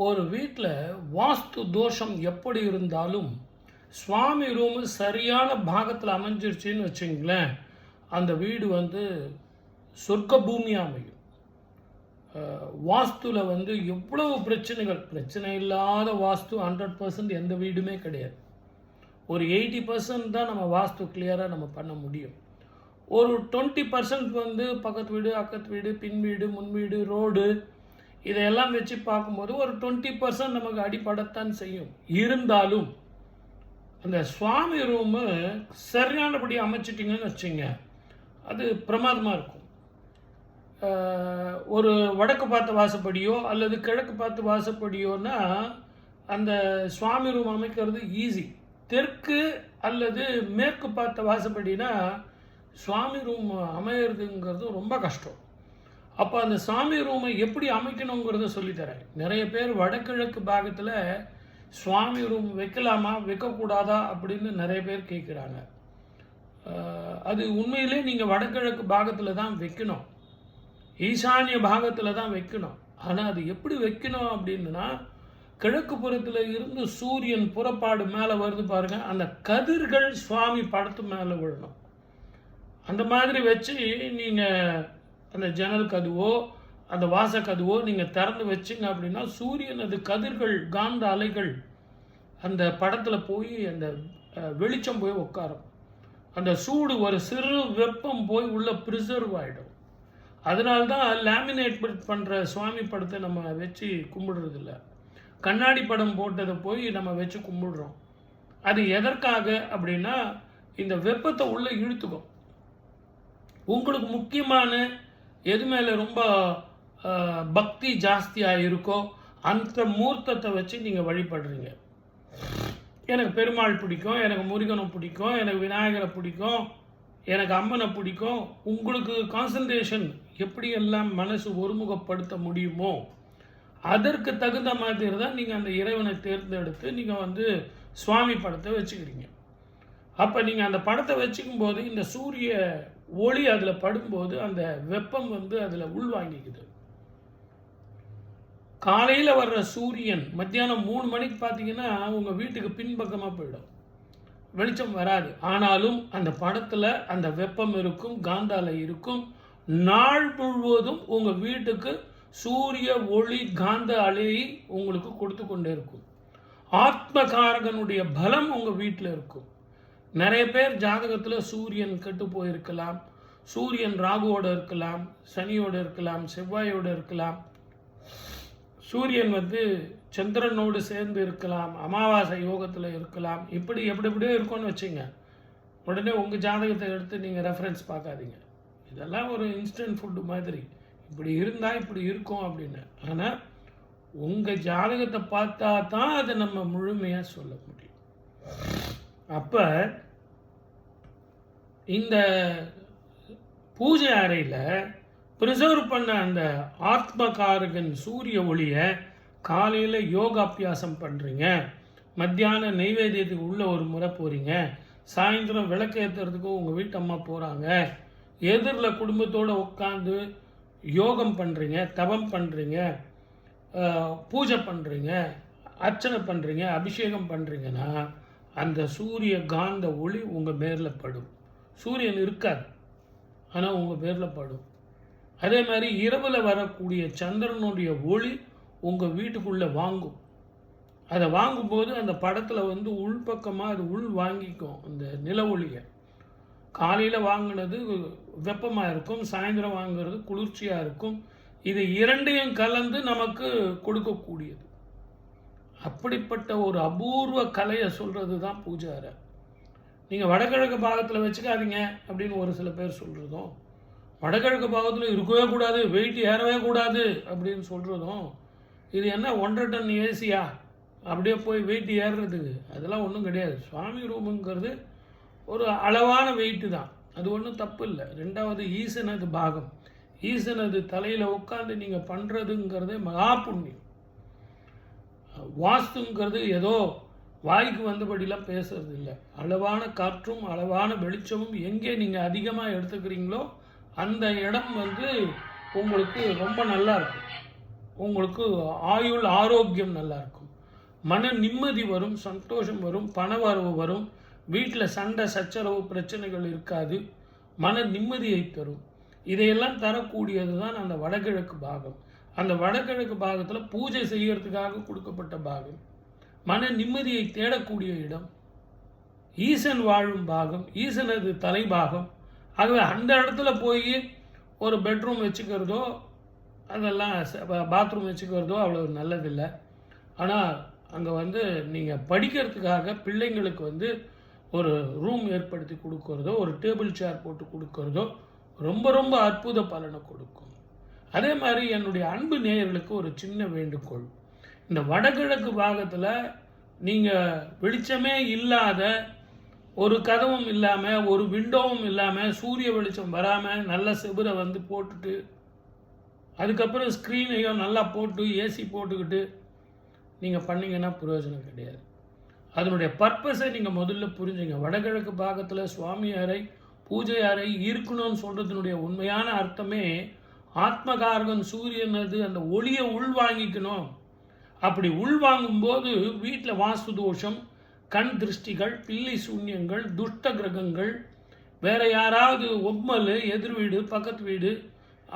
ஒரு வீட்டில் வாஸ்து தோஷம் எப்படி இருந்தாலும் சுவாமி ரூமு சரியான பாகத்தில் அமைஞ்சிருச்சின்னு வச்சுங்களேன், அந்த வீடு சொர்க்க பூமியாக அமையும். வாஸ்துவில் எவ்வளவு பிரச்சனை இல்லாத வாஸ்து 100% எந்த வீடுமே கிடையாது. ஒரு 80% தான் நம்ம வாஸ்து கிளியராக நம்ம பண்ண முடியும். ஒரு 20% பக்கத்து வீடு, அக்கத்து வீடு, பின் வீடு, முன் வீடு, ரோடு இதையெல்லாம் வச்சு பார்க்கும்போது ஒரு 20% நமக்கு அடிப்படத்தான் செய்யும். இருந்தாலும் அந்த சுவாமி ரூமு சரியானபடி அமைச்சிட்டிங்கன்னு வச்சுங்க, அது பிரமாதமாக இருக்கும். ஒரு வடக்கு பார்த்த வாசப்படியோ அல்லது கிழக்கு பார்த்து வாசப்படியோன்னா அந்த சுவாமி ரூம் அமைக்கிறது ஈஸி. தெற்கு அல்லது மேற்கு பார்த்த வாசப்படினா சுவாமி ரூம் அமையிறதுங்கிறது ரொம்ப கஷ்டம். அப்போ அந்த சாமி ரூமை எப்படி அமைக்கணுங்கிறத சொல்லித்தரேன். நிறைய பேர் வடகிழக்கு பாகத்தில் சுவாமி ரூம் வைக்கலாமா வைக்கக்கூடாதா அப்படின்னு நிறைய பேர் கேட்குறாங்க. அது உண்மையிலே நீங்கள் வடகிழக்கு பாகத்தில் தான் வைக்கணும், ஈசானிய பாகத்தில் தான் வைக்கணும். ஆனால் அது எப்படி வைக்கணும் அப்படின்னா, கிழக்கு புறத்தில் இருந்து சூரியன் புறப்பாடு மேலே வருது பாருங்கள், அந்த கதிர்கள் சுவாமி படத்து மேலே விழணும். அந்த மாதிரி வச்சு நீங்கள் அந்த ஜன்னல் கதுவோ அந்த வாச கதுவோ நீங்கள் திறந்து வச்சிங்க அப்படின்னா சூரியனது கதிர்கள், காந்த அலைகள் அந்த படத்தில் போய் அந்த வெளிச்சம் போய் உட்காரும். அந்த சூடு ஒரு சிறு வெப்பம் போய் உள்ள ப்ரிசர்வ் ஆகிடும். அதனால்தான் லேமினேட் பண்ணுற சுவாமி படத்தை நம்ம வச்சு கும்பிடுறதில்ல. கண்ணாடி படம் போட்டதை போய் நம்ம வச்சு கும்பிடுறோம். அது எதற்காக அப்படின்னா, இந்த வெப்பத்தை உள்ளே இழுத்துக்கும். உங்களுக்கு முக்கியமான எது மேலே ரொம்ப பக்தி ஜாஸ்தியாக இருக்கோ அந்த மூர்த்தத்தை வச்சு நீங்கள் வழிபடுறீங்க. எனக்கு பெருமாள் பிடிக்கும், எனக்கு முருகனை பிடிக்கும், எனக்கு விநாயகரை பிடிக்கும், எனக்கு அம்மனை பிடிக்கும். உங்களுக்கு கான்சன்ட்ரேஷன் எப்படியெல்லாம் மனசு ஒருமுகப்படுத்த முடியுமோ அதற்கு தகுந்த மாதிரி தான் நீங்கள் அந்த இறைவனை தேர்ந்தெடுத்து நீங்கள் சுவாமி படத்தை வச்சுக்கிறீங்க. அப்போ நீங்கள் அந்த படத்தை வச்சுக்கும் போது இந்த சூரிய ஒளி அதில் படும்போது அந்த வெப்பம் அதில் உள்வாங்கிக்குது. காலையில் வர்ற சூரியன் மத்தியானம் 3 மணிக்கு பார்த்தீங்கன்னா உங்கள் வீட்டுக்கு பின்பக்கமாக போயிடும், வெளிச்சம் வராது. ஆனாலும் அந்த படத்தில் அந்த வெப்பம் இருக்கும், காந்தாலை இருக்கும். நாள் முழுவதும் உங்கள் வீட்டுக்கு சூரிய ஒளி காந்த அலையை உங்களுக்கு கொடுத்து கொண்டே இருக்கும். ஆத்மகாரகனுடைய பலம் உங்கள் வீட்டில் இருக்கும். நிறைய பேர் ஜாதகத்தில் சூரியன் கெட்டு போயிருக்கலாம், சூரியன் ராகுவோடு இருக்கலாம், சனியோடு இருக்கலாம், செவ்வாயோடு இருக்கலாம், சூரியன் சந்திரனோடு சேர்ந்து இருக்கலாம், அமாவாசை யோகத்தில் இருக்கலாம். இப்படி எப்படியோ இருக்கும்னு வச்சுங்க. உடனே உங்கள் ஜாதகத்தை எடுத்து நீங்கள் ரெஃபரன்ஸ் பார்க்காதீங்க. இதெல்லாம் ஒரு இன்ஸ்டன்ட் ஃபுட்டு மாதிரி, இப்படி இருந்தால் இப்படி இருக்கும் அப்படின்னு. ஆனால் உங்கள் ஜாதகத்தை பார்த்தா தான் அதை நம்ம முழுமையாக சொல்ல முடியும். அப்போ இந்த பூஜை அறையில் ப்ரிசர்வ் பண்ண அந்த ஆத்மகாரகன் சூரிய ஒளியை காலையில் யோகாபியாசம் பண்ணுறீங்க, மத்தியான நெய்வேத்தியத்துக்கு உள்ளே ஒரு முறை போகிறீங்க, சாயந்தரம் விளக்கேற்றுறதுக்கு உங்கள் வீட்டு அம்மா போகிறாங்க, எதிரில் குடும்பத்தோடு உட்காந்து யோகம் பண்ணுறீங்க, தவம் பண்ணுறீங்க, பூஜை பண்ணுறீங்க, அர்ச்சனை பண்ணுறீங்க, அபிஷேகம் பண்ணுறீங்கன்னா அந்த சூரிய காந்த ஒளி உங்கள் பேரில் படும். சூரியன் இருக்காது, ஆனால் உங்கள் பேரில் படும். அதே மாதிரி இரவில் வரக்கூடிய சந்திரனுடைய ஒளி உங்கள் வீட்டுக்குள்ளே வாங்கும். அதை வாங்கும்போது அந்த படத்தில் உள்பக்கமாக அது உள் வாங்கிக்கும் அந்த நில ஒளியை. காலையில் வாங்கினது வெப்பமாக இருக்கும், சாயந்தரம் வாங்குறது குளிர்ச்சியாக இருக்கும். இது இரண்டையும் கலந்து நமக்கு கொடுக்கக்கூடியது. அப்படிப்பட்ட ஒரு அபூர்வ கலையை சொல்கிறது தான் பூஜை அறை. நீங்கள் வடகிழக்கு பாகத்தில் வச்சுக்காதீங்க அப்படின்னு ஒரு சில பேர் சொல்கிறதும், வடகிழக்கு பாகத்தில் இருக்கவே கூடாது, வெயிட் ஏறவே கூடாது அப்படின்னு சொல்கிறதும், இது என்ன 1.5 டன் ஏசியா அப்படியே போய் வெயிட் ஏறுறதுக்கு? அதெல்லாம் ஒன்றும் கிடையாது. சுவாமி ரூமுங்கிறது ஒரு அளவான வெயிட்டு தான், அது ஒன்றும் தப்பு இல்லை. ரெண்டாவது ஈசனது பாகம், ஈசனது தலையில் உட்காந்து நீங்கள் பண்ணுறதுங்கிறதே மகா புண்ணியம். வாஸ்துங்கிறது ஏதோ வாய்க்கு வந்தபடிலாம் பேசுறது இல்லை. அளவான காற்றும் அளவான வெளிச்சமும் எங்கே நீங்கள் அதிகமாக எடுத்துக்கிறீங்களோ அந்த இடம் உங்களுக்கு ரொம்ப நல்லா இருக்கும். உங்களுக்கு ஆயுள் ஆரோக்கியம் நல்லாயிருக்கும், மன நிம்மதி வரும், சந்தோஷம் வரும், பண வரவு வரும், வீட்டில் சண்டை சச்சரவு பிரச்சனைகள் இருக்காது, மன நிம்மதியை தரும். இதையெல்லாம் தரக்கூடியது தான் அந்த வடகிழக்கு பாகம். அந்த வடகிழக்கு பாகத்தில் பூஜை செய்யறதுக்காக கொடுக்கப்பட்ட பாகம், மன நிம்மதியை தேடக்கூடிய இடம், ஈசன் வாழும் பாகம், ஈசனது தலைபாகம். ஆகவே அந்த இடத்துல போய் ஒரு பெட்ரூம் வச்சுக்கிறதோ அதெல்லாம் பாத்ரூம் வச்சுக்கிறதோ அவ்வளோ நல்லதில்லை. ஆனால் அங்கே நீங்கள் படிக்கிறதுக்காக பிள்ளைங்களுக்கு ஒரு ரூம் ஏற்படுத்தி கொடுக்கறதோ, ஒரு டேபிள் சேர் போட்டு கொடுக்கறதோ ரொம்ப ரொம்ப அற்புத பலனை கொடுக்கும். அதே மாதிரி என்னுடைய அன்பு நேயர்களுக்கு ஒரு சின்ன வேண்டுகோள், இந்த வடகிழக்கு பாகத்தில் நீங்கள் வெளிச்சமே இல்லாத, ஒரு கதவும் இல்லாமல், ஒரு விண்டோவும் இல்லாமல், சூரிய வெளிச்சம் வராமல் நல்ல செபுரை போட்டுட்டு, அதுக்கப்புறம் ஸ்க்ரீனையோ நல்லா போட்டு ஏசி போட்டுக்கிட்டு நீங்கள் பண்ணிங்கன்னா பிரயோஜனம் கிடையாது. அதனுடைய பர்பஸை நீங்கள் முதல்ல புரிஞ்சுங்க. வடகிழக்கு பாகத்தில் சுவாமி அறை, பூஜை அறை இருக்கணும்னு சொல்கிறதுனுடைய உண்மையான அர்த்தமே ஆத்மகாரகன் சூரியனது அந்த ஒளியை உள்வாங்கிக்கணும். அப்படி உள்வாங்கும்போது வீட்டில் வாஸ்து தோஷம், கண் திருஷ்டிகள், பில்லி சூன்யங்கள், துஷ்ட கிரகங்கள், வேற யாராவது ஒம்மல், எதிர் வீடு, பக்கத்து வீடு,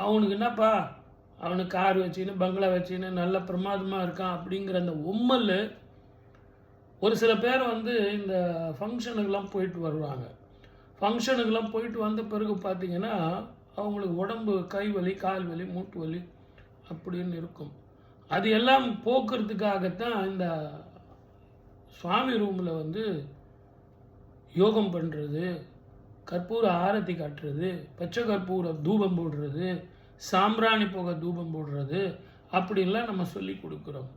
அவனுக்கு என்னப்பா அவனுக்கு கார் வச்சுன்னு பங்களா வச்சுன்னு நல்ல பிரமாதமாக இருக்கான் அப்படிங்கிற அந்த ஒம்மல். ஒரு சில பேர் இந்த ஃபங்க்ஷனுக்கெல்லாம் போயிட்டு வருவாங்க. ஃபங்க்ஷனுக்கெல்லாம் போயிட்டு வந்த பிறகு பார்த்திங்கன்னா அவங்களுக்கு உடம்பு கை வலி, கால் வலி, மூட்டு வலி அப்படின்னு இருக்கும். அது எல்லாம் போக்குறதுக்காகத்தான் இந்த சுவாமி ரூமில் யோகம் பண்ணுறது, கற்பூர ஆரத்தி காட்டுறது, பச்சை கற்பூர தூபம் போடுறது, சாம்பிராணி புகை தூபம் போடுறது அப்படின்லாம் நம்ம சொல்லி கொடுக்குறோம்.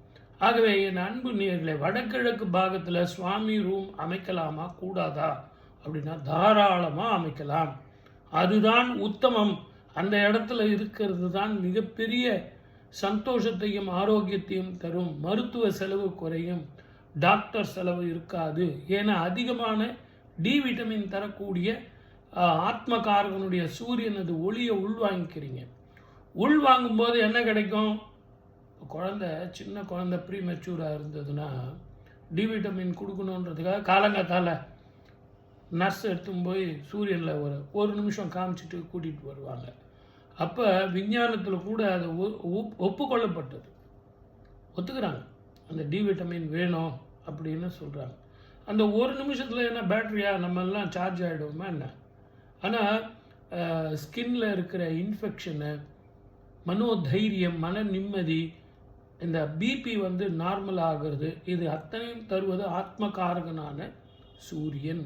ஆகவே என் அன்பு நேயர்களே, வடகிழக்கு பாகத்தில் சுவாமி ரூம் அமைக்கலாமா கூடாதா அப்படின்னா தாராளமாக அமைக்கலாம். அதுதான் உத்தமம். அந்த இடத்துல இருக்கிறது தான் மிகப்பெரிய சந்தோஷத்தையும் ஆரோக்கியத்தையும் தரும். மருத்துவ செலவு குறையும், டாக்டர் செலவு இருக்காது. ஏன்னா அதிகமான டி விட்டமின் தரக்கூடிய ஆத்மகாரகனுடைய சூரியனது ஒளியை உள்வாங்கிக்கிறீங்க. உள்வாங்கும்போது என்ன கிடைக்கும்? குழந்தை, சின்ன குழந்தை ப்ரீ மெச்சூராக இருந்ததுன்னா டி விட்டமின் கொடுக்கணுன்றதுக்காக காலங்காத்தால் நர்ஸ் எடுத்துன்னு போய் சூரியனில் ஒரு நிமிஷம் காமிச்சிட்டு கூட்டிகிட்டு வருவாங்க. அப்போ விஞ்ஞானத்தில் கூட அது ஒப்புக்கொள்ளப்பட்டது, ஒத்துக்கிறாங்க. அந்த டி விட்டமின் வேணும் அப்படின்னு சொல்கிறாங்க. அந்த ஒரு நிமிஷத்தில் என்ன பேட்டரியா நம்மெல்லாம் சார்ஜ் ஆகிடுவோமா என்ன? ஆனால் ஸ்கின்ல இருக்கிற இன்ஃபெக்ஷனு, மனோதைரியம், மன நிம்மதி, இந்த பிபி நார்மல் ஆகிறது, இது அத்தனையும் தருவது ஆத்மகாரகனான சூரியன்.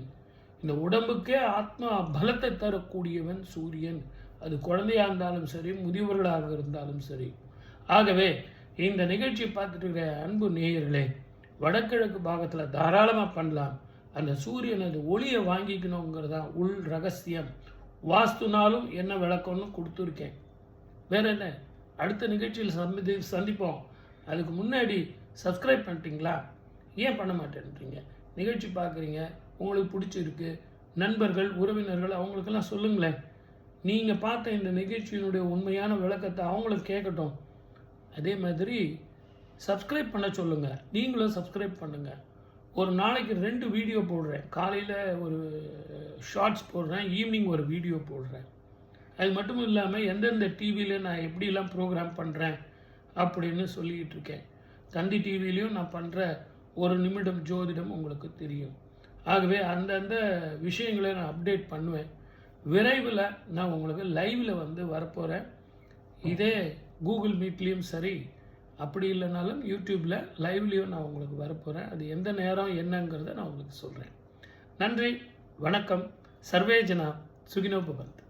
இந்த உடம்புக்கே ஆத்மா பலத்தை தரக்கூடியவன் சூரியன். அது குழந்தையாக இருந்தாலும் சரி, முதியவர்களாக இருந்தாலும் சரி. ஆகவே இந்த நிகழ்ச்சியை பார்த்துட்டு இருக்கிற அன்பு நேயர்களே, வடகிழக்கு பாகத்தில் தாராளமாக பண்ணலாம். அந்த சூரியனது ஒளியை வாங்கிக்கணுங்கிறதான் உள் ரகசியம். வாஸ்துனாலும் என்ன விளக்கம்னு கொடுத்துருக்கேன். வேற என்ன, அடுத்த நிகழ்ச்சியில் சந்திப்போம். அதுக்கு முன்னாடி சப்ஸ்கிரைப் பண்ணிட்டீங்களா? ஏன் பண்ண மாட்டேன்றீங்க? நிகழ்ச்சி பார்க்குறீங்க, உங்களுக்கு பிடிச்சிருக்கு, நண்பர்கள், உறவினர்கள் அவங்களுக்கெல்லாம் சொல்லுங்களேன். நீங்கள் பார்த்த இந்த நிகழ்ச்சியினுடைய உண்மையான விளக்கத்தை அவங்களுக்கு கேட்கட்டும். அதே மாதிரி சப்ஸ்கிரைப் பண்ண சொல்லுங்கள். நீங்களும் சப்ஸ்கிரைப் பண்ணுங்கள். ஒரு நாளைக்கு 2 வீடியோ போடுறேன். காலையில் ஒரு ஷார்ட்ஸ் போடுறேன், ஈவினிங் ஒரு வீடியோ போடுறேன். அது மட்டும் இல்லாமல் எந்தெந்த டிவியில் நான் எப்படிலாம் ப்ரோக்ராம் பண்ணுறேன் அப்படின்னு சொல்லிக்கிட்டு இருக்கேன். தந்தி டிவிலையும் நான் பண்ணுற 1 நிமிடம் ஜோதிடம் உங்களுக்கு தெரியும். ஆகவே அந்தந்த விஷயங்களை நான் அப்டேட் பண்ணுவேன். விரைவில் நான் உங்களுக்கு லைவில் வரப்போகிறேன். இதே கூகுள் மீட்லேயும் சரி, அப்படி இல்லைனாலும் யூடியூப்பில் லைவ்லேயும் நான் உங்களுக்கு வரப்போகிறேன். அது எந்த நேரம் என்னங்கிறத நான் உங்களுக்கு சொல்கிறேன். நன்றி, வணக்கம். சர்வே ஜனா சுகினோ பவந்து.